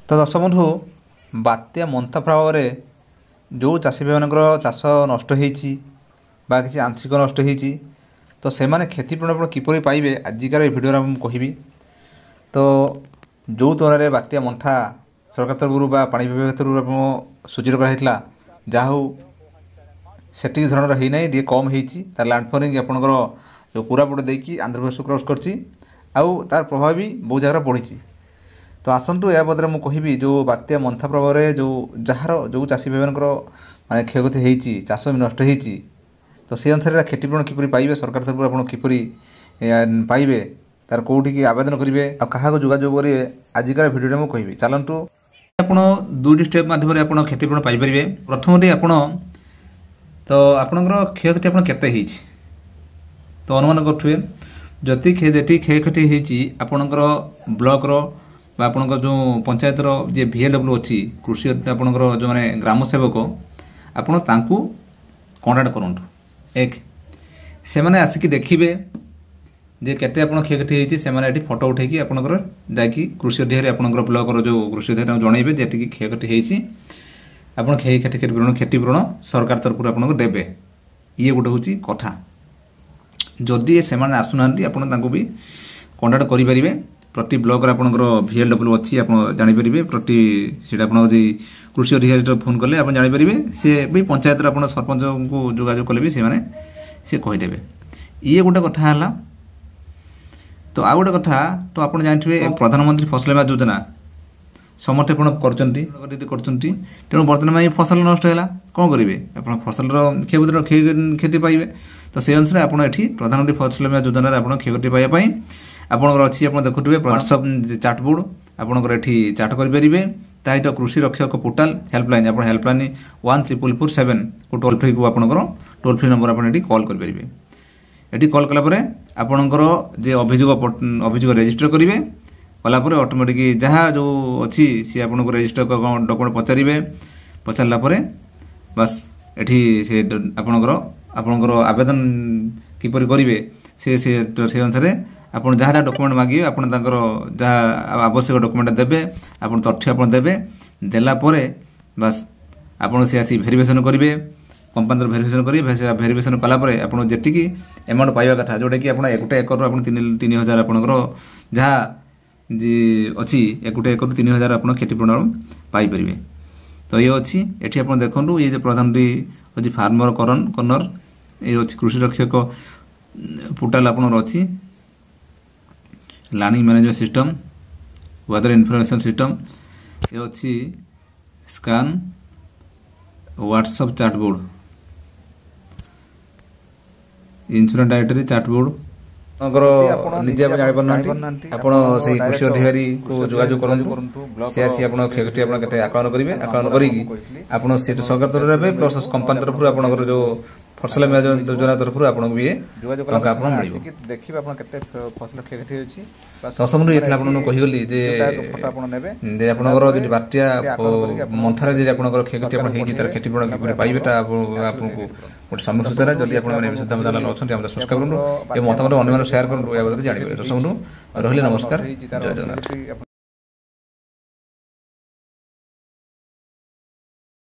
तो दर्शक बंधु बात्या मंथा प्रभाव जो चाषी भाई चाष नष्ट होती किसी आंशिक नष्ट होती तो से क्षतिपूरण किपर पाइबे आजिकार भिडियो मुझे तो जो तुलन बात्या मंथा सरकार तरफ पानी विभाग तरफ सूचित कराइला जहाँ से धरण होना टे कम हो लैंडफॉलिंग आपंकर जो कोरापुट देखिए आंध्र प्रदेश क्रॉस कर तार प्रभाव भी बहुत जगह पड़ी। तो आसतु या बदले मुझे कहि जो बात्या मंथा प्रभाव जो जार जो चाषी भाई माने क्षयक्षति होती चाष भी नष्ट होती तो से अनुसार क्षतिपूरण किपर पाइबे सरकार तरफ आप किपर पाइबे तार कौटी आवेदन करेंगे क्या जोगाजोग करेंगे आजिकार भिडियो मुझे कहि चलतु आप दुईट स्टेप मध्यम आप क्षतिपूरण पाइपर। प्रथम आप तो आपणकर क्षयक्षति आपते तो अनुमान करुए जति क्षयक्षति होती आपणकर ब्लॉक आपणकर जो पंचायतर जी VLW अच्छी कृषि आपणकर जो मैंने ग्राम सेवक आपण तांकू कंटाक्ट करूँ एक से मैंने आसिक देखिए जे केते आपण क्षयक्षति होती से मैंने फोटो उठेकी आपणकर जाकि कृषि अधिकारी आपणकर ब्लॉक जो कृषि अधिकारी जनइबे जेटिकी क्षयक्षति होती आपन क्षतिपूरण सरकार तरफ आपको देवे ये गोटे हूँ कथा जदि से आसुना आपड़ भी कंटाक्ट करेंगे प्रति ब्लॉक आपंकर VLW अच्छी आप जापर प्रति से कृषि अधिकारी फोन कले आप जापर सी भी पंचायत आप सरपंच को जोगाजोग कले भी से कहीदेवे ये गोटे कथा है। तो आ गोटे कथा तो आप जानते प्रधानमंत्री फसल बीमा योजना समस्ते कर तेणु बर्तमान फसल नष्ट है कौन करेंगे आप फसल क्षति पाइबे तो से अनुसार आपड़ी प्रधानमंत्री फसल बीमा योजना आप क्षति पाइबापी आपंकर अच्छी आप देखुए व्हाट्सअप चाटबोर्ड आपंकर ये चाट करेंगे सहित कृषि रक्षक पोर्टाल हेल्पलाइन आप हेल्पलाइन 14447 को टोल फ्री को आपंकर टोल फ्री नंबर आप कॉल करेंगे ये कॉल कलापर आपंकर जे अभियोग रेजिस्टर करेंगे कलापर ऑटोमेटिक जहाँ जो अच्छी सी आपको रेजिस्टर डॉक्यूमेंट पचारे पचारापर बस ये से आपंकर आवेदन किपर करेंगे से अनुसार आप जहाँ डॉक्यूमेंट मांगे आप जहाँ आवश्यक डॉक्यूमेंट देवे आप तथ्य आप देवे देलापर बस आप आसी भेरिफिकेशन करेंगे कंपानी भेरिफिकेशन करेंगे भेरिफिकेशन कलापर आप जी एमाउंट पाइबा कथा जोटा कि आप गोटे एकर आप 3000 आपंकर जहाँ जी अच्छी गोटे एकर 3000 आप क्षतिपूरण पाइपर। तो ये अच्छी ये आप देखो ये प्रधानमंत्री अच्छी फार्मर कर्नर ये अच्छी कृषि रक्षक पोर्टाल आप अच्छी learning management system weather information system ये अच्छी scan WhatsApp chatbot insurance directory chatbot निजे जापर से कृषि अधिकारी को जोगाजोग करूँ सी आसी आप क्षति आकलन करेंगे आकलन कर सरकार तरफ प्लस कंपानी तरफ आप जो फसल बीमा योजना तरफ आपको भी देखिए फसल क्षति होती दशम ये कहीगली जे आपंकर जो बात्या मंथार क्षति तार क्षतिपूरण किपर पाइबे आपको गोटे सम्यक सूचना जल्दी आप अच्छा सब्सक्राइब करूँ मतामत अन्य सेयार करूँ जानते दशम रही नमस्कार जय जगन्नाथ।